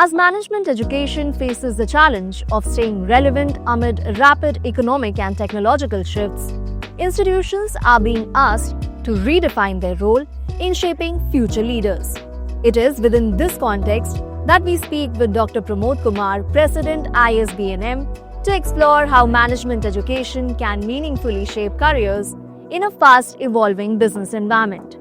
As management education faces the challenge of staying relevant amid rapid economic and technological shifts, institutions are being asked to redefine their role in shaping future leaders. It is within this context that we speak with Dr. Pramod Kumar, President ISB&M, to explore how management education can meaningfully shape careers in a fast-evolving business environment.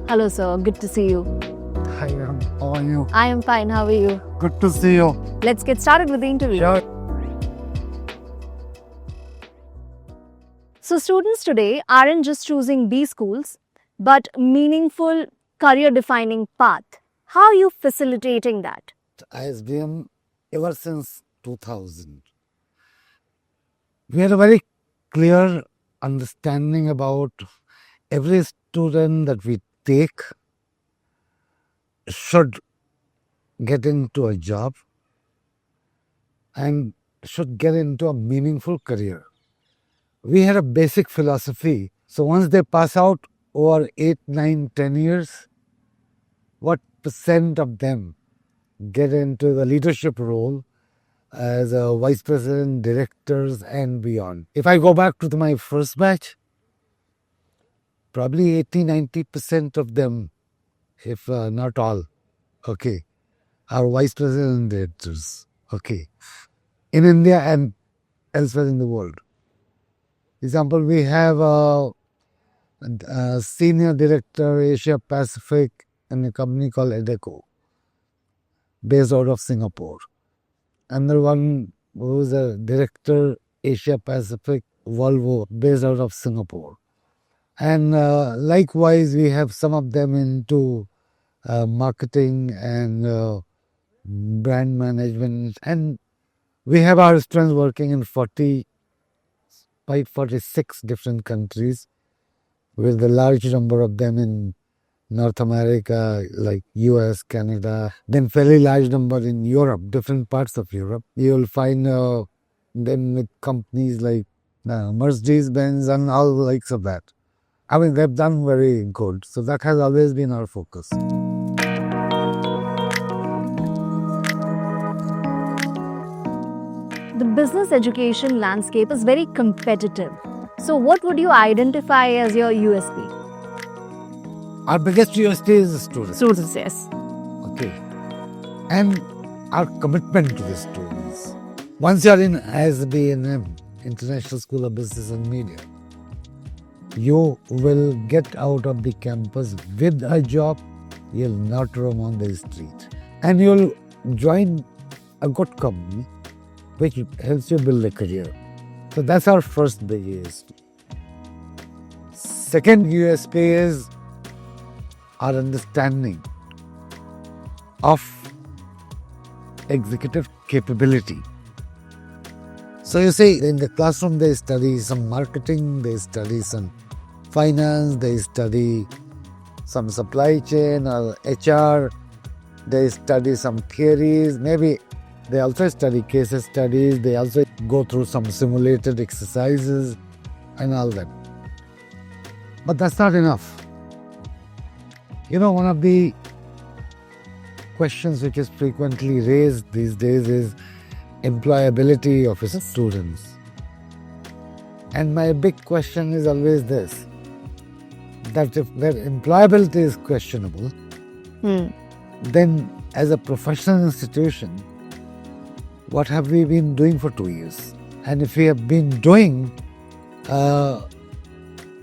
Hello, sir. Good to see you. Hi, how are you? I am fine. How are you? Good to see you. Let's get started with the interview. Sure. So, students today aren't just choosing B schools, but meaningful career-defining path. How are you facilitating that? ISBM ever since 2000. We had a very clear understanding about every student that we take should get into a job and should get into a meaningful career. We had a basic philosophy. So once they pass out over 8, 9, 10 years, what percent of them get into the leadership role as a vice president, directors and beyond? If I go back to my first batch, probably 80-90% of them, if not all, okay, are vice president and directors, okay, in India and elsewhere in the world. Example, we have a senior director Asia Pacific in a company called Edeco, based out of Singapore. Another one who is a director Asia Pacific Volvo, based out of Singapore. And likewise, we have some of them into marketing and brand management. And we have our students working in 46 different countries, with a large number of them in North America, like US, Canada, then fairly large number in Europe, different parts of Europe. You'll find them with companies like Mercedes-Benz and all the likes of that. I mean, they've done very good. So that has always been our focus. The business education landscape is very competitive. So, what would you identify as your USP? Our biggest USP is the students. Students, yes. Okay. And our commitment to the students. Once you are in ISB&M, International School of Business and Media, you will get out of the campus with a job. You'll not roam on the street. And you'll join a good company which helps you build a career. So that's our first big USP. Second USP is our understanding of executive capability. So you see, in the classroom they study some marketing, they study some finance, they study some supply chain or HR, they study some theories, maybe they also study case studies, they also go through some simulated exercises and all that. But that's not enough. You know, one of the questions which is frequently raised these days is employability of its students. And my big question is always this, that if their employability is questionable, then as a professional institution, what have we been doing for 2 years? And if we have been doing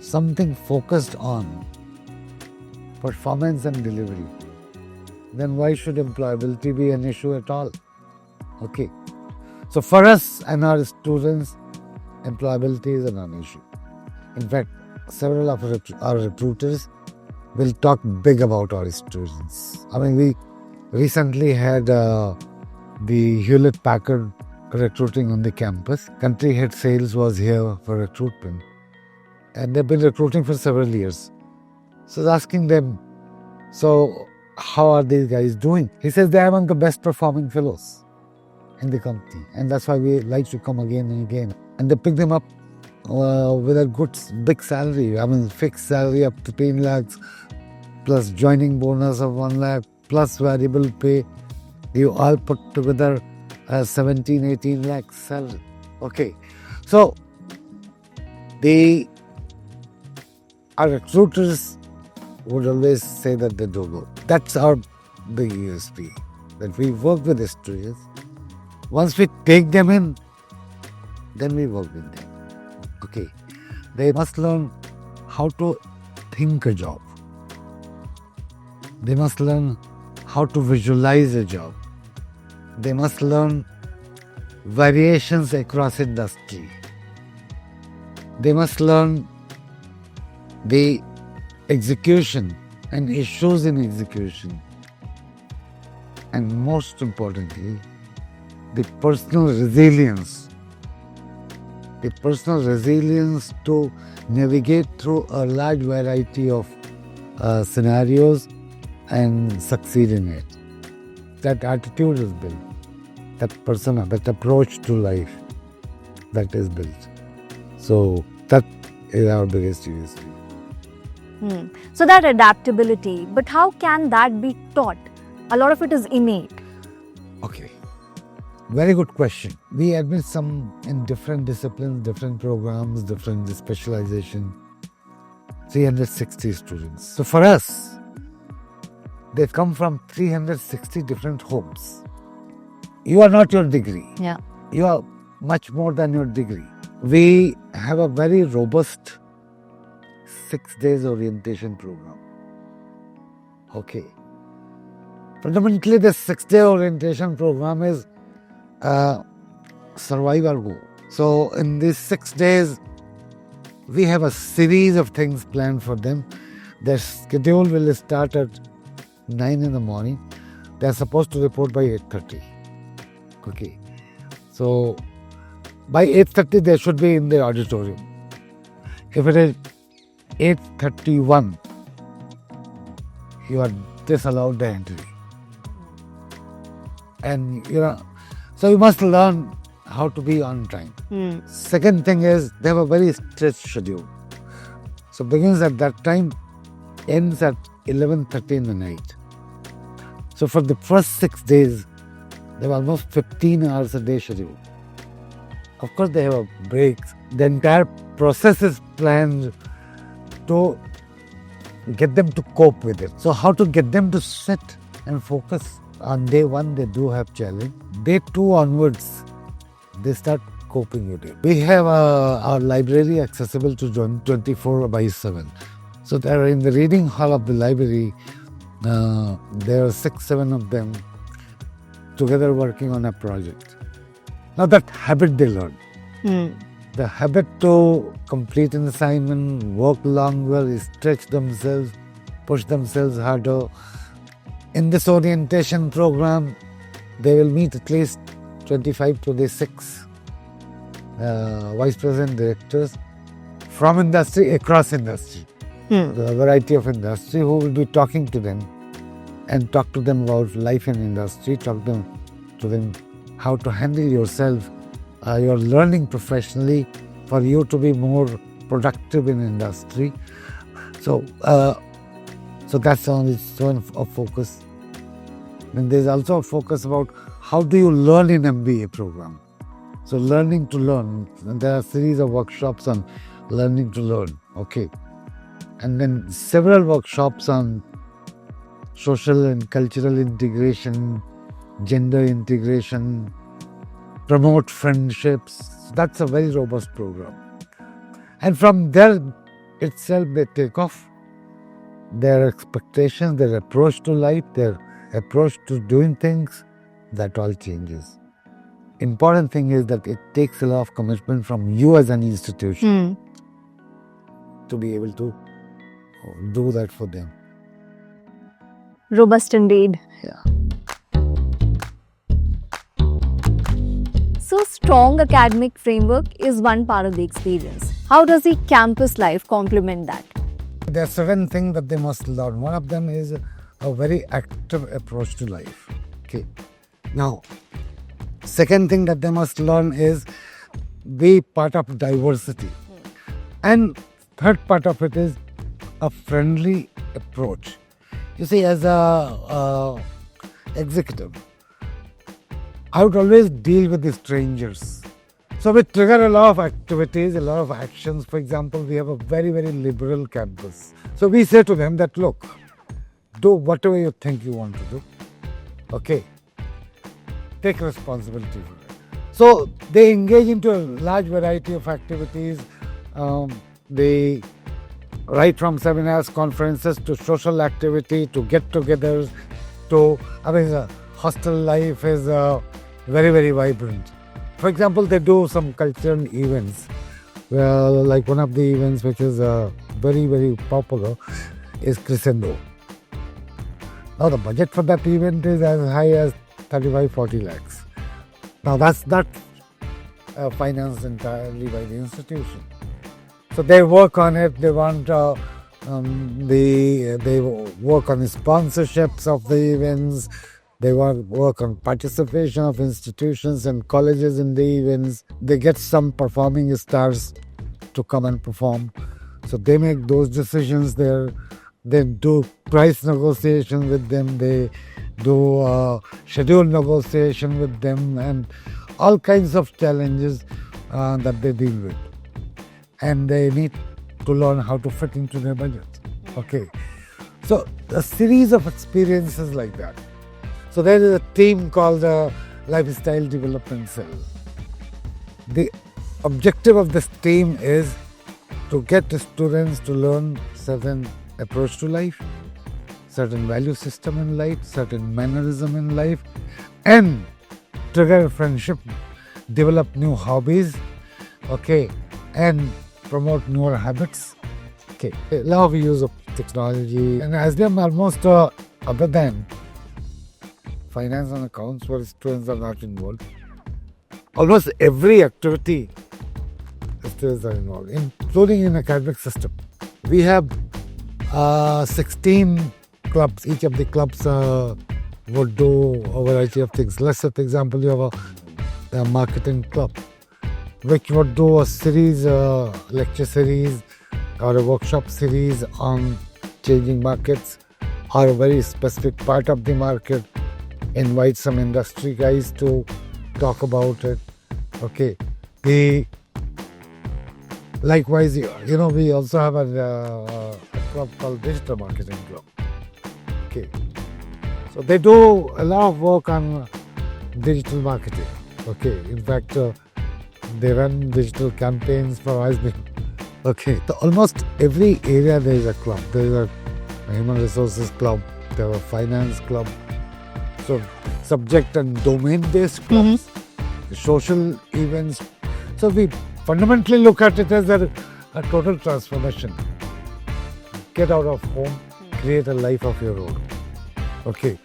something focused on performance and delivery, then why should employability be an issue at all? Okay. So for us and our students, employability is a non-issue. In fact, several of our recruiters will talk big about our students. I mean, we recently had the Hewlett-Packard recruiting on the campus. Country head sales was here for recruitment. And they've been recruiting for several years. So I was asking them, so how are these guys doing? He says they are among the best performing fellows in the company. And that's why we like to come again and again. And they pick them up with a good big salary. I mean, fixed salary up to 10 lakhs, plus joining bonus of 1 lakh, plus variable pay. You all put together 17, 18 lakhs salary. Okay. So, our recruiters would always say that they don't know. That's our big USP, that we work with students. Once we take them in, then we work with them. Okay. They must learn how to think a job. They must learn how to visualize a job. They must learn variations across industry. They must learn the execution and issues in execution. And most importantly, the personal resilience. The personal resilience to navigate through a large variety of scenarios and succeed in it. That attitude is built. That persona, that approach to life, that is built. So that is our biggest USP. So that adaptability, but how can that be taught? A lot of it is innate. Okay. Very good question. We admit some in different disciplines, different programs, different specialization. 360 students. So for us, they come from 360 different homes. You are not your degree. Yeah. You are much more than your degree. We have a very robust 6 days orientation program. Okay. Fundamentally, the 6-day orientation program is survive or go. So in these 6 days, we have a series of things planned for them. Their schedule will start at 9 in the morning. They are supposed to report by 8:30. Okay. So by 8:30, they should be in the auditorium. If it is 8:31, you are disallowed the entry. And so you must learn how to be on time. Second thing is, they have a very strict schedule. So begins at that time, ends at 11:30 in the night. So for the first 6 days, they have almost 15 hours a day schedule. Of course, they have a break. The entire process is planned to get them to cope with it. So how to get them to sit and focus? On day 1, they do have challenge. Day 2 onwards, they start coping with it. We have our library accessible to 24/7. So there in the reading hall of the library, there are 6-7 of them together working on a project. Now that habit they learn. The habit to complete an assignment, work longer, stretch themselves, push themselves harder. In this orientation program, they will meet at least 25-26 vice president directors from industry, across industry. The variety of industry who will be talking to them and talk to them about life in industry, talk to them how to handle yourself, your learning professionally for you to be more productive in industry. So that's on its own a focus. Then there's also a focus about how do you learn in MBA program. So learning to learn. And there are a series of workshops on learning to learn. Okay. And then several workshops on social and cultural integration, gender integration, promote friendships. That's a very robust program. And from there itself, they take off their expectations, their approach to life, their approach to doing things, that all changes. Important thing is that it takes a lot of commitment from you as an institution to be able to do that for them. Robust indeed. Yeah. So strong academic framework is one part of the experience. How does the campus life complement that? There are certain things that they must learn. One of them is a very active approach to life. Okay. Now, second thing that they must learn is be part of diversity. And third part of it is a friendly approach. You see, as a executive, I would always deal with the strangers. So we trigger a lot of activities, a lot of actions. For example, we have a very, very liberal campus. So we say to them that, look, do whatever you think you want to do. Okay. Take responsibility for it. So they engage into a large variety of activities. They right from seminars, conferences to social activity to get-togethers to, hostel life is very, very vibrant. For example, they do some cultural events. Well, like one of the events which is very, very popular is Crescendo. Now the budget for that event is as high as 35-40 lakhs. Now that's not financed entirely by the institution. So they work on it. They want they work on the sponsorships of the events. They work on participation of institutions and colleges in the events. They get some performing stars to come and perform. So they make those decisions there. They do price negotiation with them. They do schedule negotiation with them and all kinds of challenges that they deal with. And they need to learn how to fit into their budget. Okay. So a series of experiences like that. So there is a team called the Lifestyle Development Cell. The objective of this team is to get the students to learn certain approach to life, certain value system in life, certain mannerism in life, and trigger friendship, develop new hobbies, okay, and promote newer habits. Okay, a lot of use of technology. And ISBM almost other than finance and accounts where students are not involved, almost every activity students are involved, including in academic system. We have 16 clubs. Each of the clubs would do a variety of things. Let's say, for example, you have a marketing club, which would do a series, lecture series or a workshop series on changing markets or a very specific part of the market, invite some industry guys to talk about it. Okay. Likewise, we also have a club called Digital Marketing Club. Okay. So they do a lot of work on digital marketing. Okay. In fact, they run digital campaigns for ISB. Okay. So almost every area there is a club. There is a human resources club. There is a finance club. So subject and domain-based clubs, social events. So we fundamentally look at it as a total transformation. Get out of home, create a life of your own. Okay,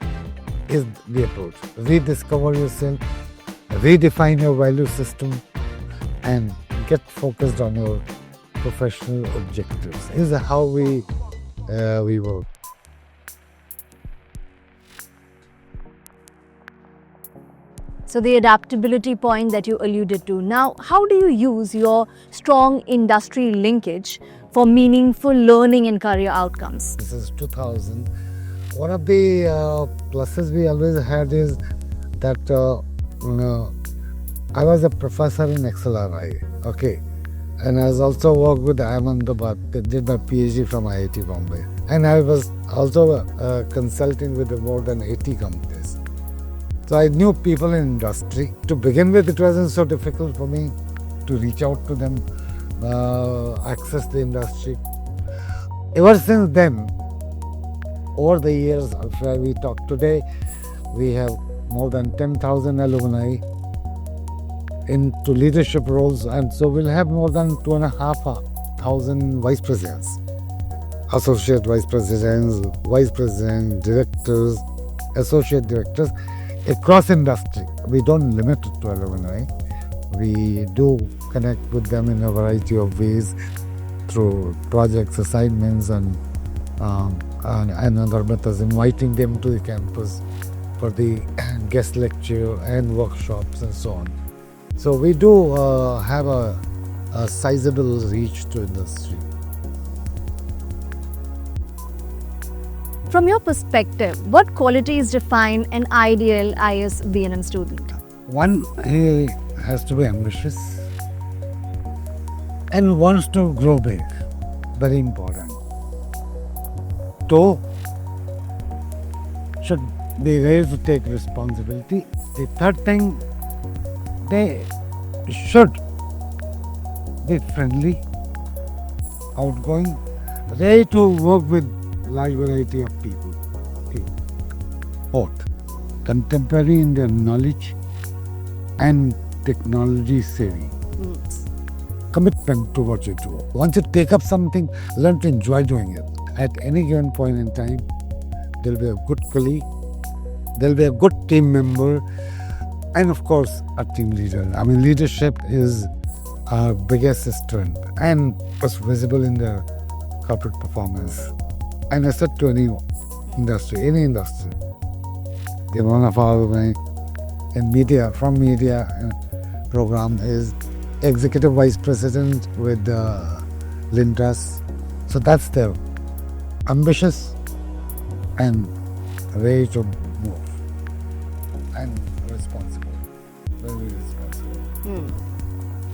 is the approach. Rediscover yourself, redefine your value system, and get focused on your professional objectives. This is how we work. So the adaptability point that you alluded to. Now, how do you use your strong industry linkage for meaningful learning and career outcomes? This is 2000. One of the pluses we always had is that I was a professor in XLRI, okay, and I was also worked with Ahmedabad, did my PhD from IIT Bombay, and I was also consulting with more than 80 companies. So I knew people in industry. To begin with, it wasn't so difficult for me to reach out to them, access the industry. Ever since then, over the years, where we talk today, we have more than 10,000 alumni into leadership roles, and so we'll have more than 2,500 vice presidents, associate vice presidents, vice presidents, directors, associate directors. Across industry, we don't limit it to alumni. We do connect with them in a variety of ways through projects, assignments, and other methods, inviting them to the campus for the guest lecture and workshops and so on. So we do have a sizable reach to industry. From your perspective, what qualities define an ideal ISB&M student? One, he has to be ambitious and wants to grow big. Very important. Two, should be ready to take responsibility. The third thing, they should be friendly, outgoing, ready to work with large variety of people. Okay. Fourth, contemporary in their knowledge and technology savvy. Commitment to what you do. Once you take up something, learn to enjoy doing it. At any given point in time, there will be a good colleague, there will be a good team member, and of course, a team leader. I mean, leadership is our biggest strength and was visible in their corporate performance. And I said to any industry, one of our in media, from media program is Executive Vice President with Lindras. So that's their ambitious and ready to move and responsible, very responsible.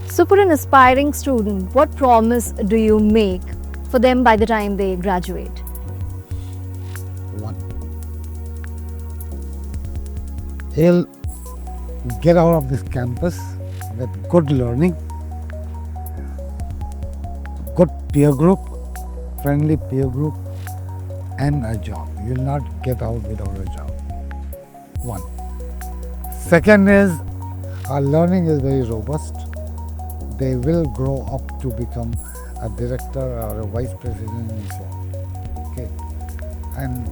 So, for an aspiring student, what promise do you make for them by the time they graduate? One, he'll get out of this campus with good learning, good peer group, friendly peer group, and a job. You'll not get out without a job. One. Second is, our learning is very robust. They will grow up to become a director or a vice president and so on. Okay. And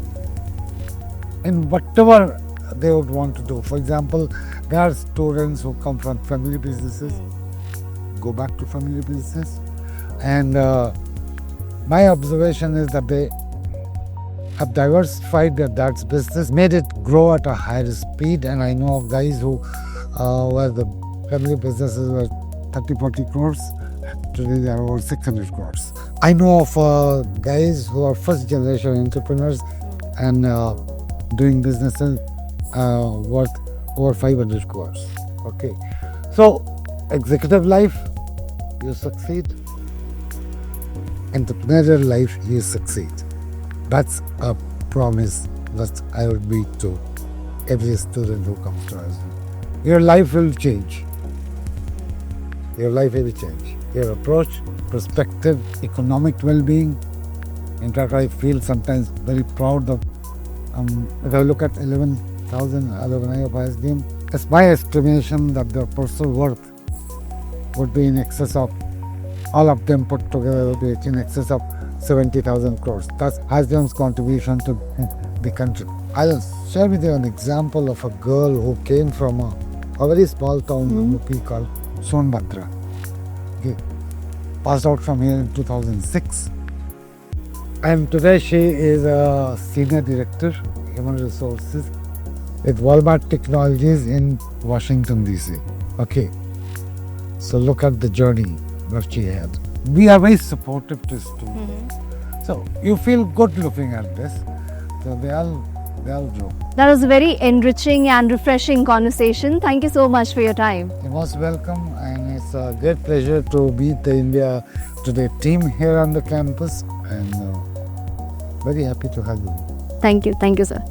in whatever they would want to do. For example, there are students who come from family businesses, go back to family business. And my observation is that they have diversified their dad's business, made it grow at a higher speed. And I know of guys who where the family businesses were 30-40 crores. Today they are over 600 crores. I know of guys who are first generation entrepreneurs and doing businesses worth over 500 crores. Okay. So, executive life, you succeed. Entrepreneurial life, you succeed. That's a promise that I would make to every student who comes to us. Your life will change. Your life will change. Your approach, perspective, economic well-being. In fact, I feel sometimes very proud of, if I look at 11,000 alumni of ISBM, it's my estimation that their personal worth would be in excess of, all of them put together will be in excess of 70,000 crores. That's ISBM's contribution to the country. I'll share with you an example of a girl who came from a very small town in UP called Sonbhadra. Okay. Passed out from here in 2006. And today she is a senior director, human resources, with Walmart Technologies in Washington, D.C. Okay. So look at the journey that she had. We are very supportive to students. So you feel good looking at this. So they all grow. That was a very enriching and refreshing conversation. Thank you so much for your time. You're most welcome, and it's a great pleasure to meet the India Today team here on the campus, and very happy to have you. Thank you, sir.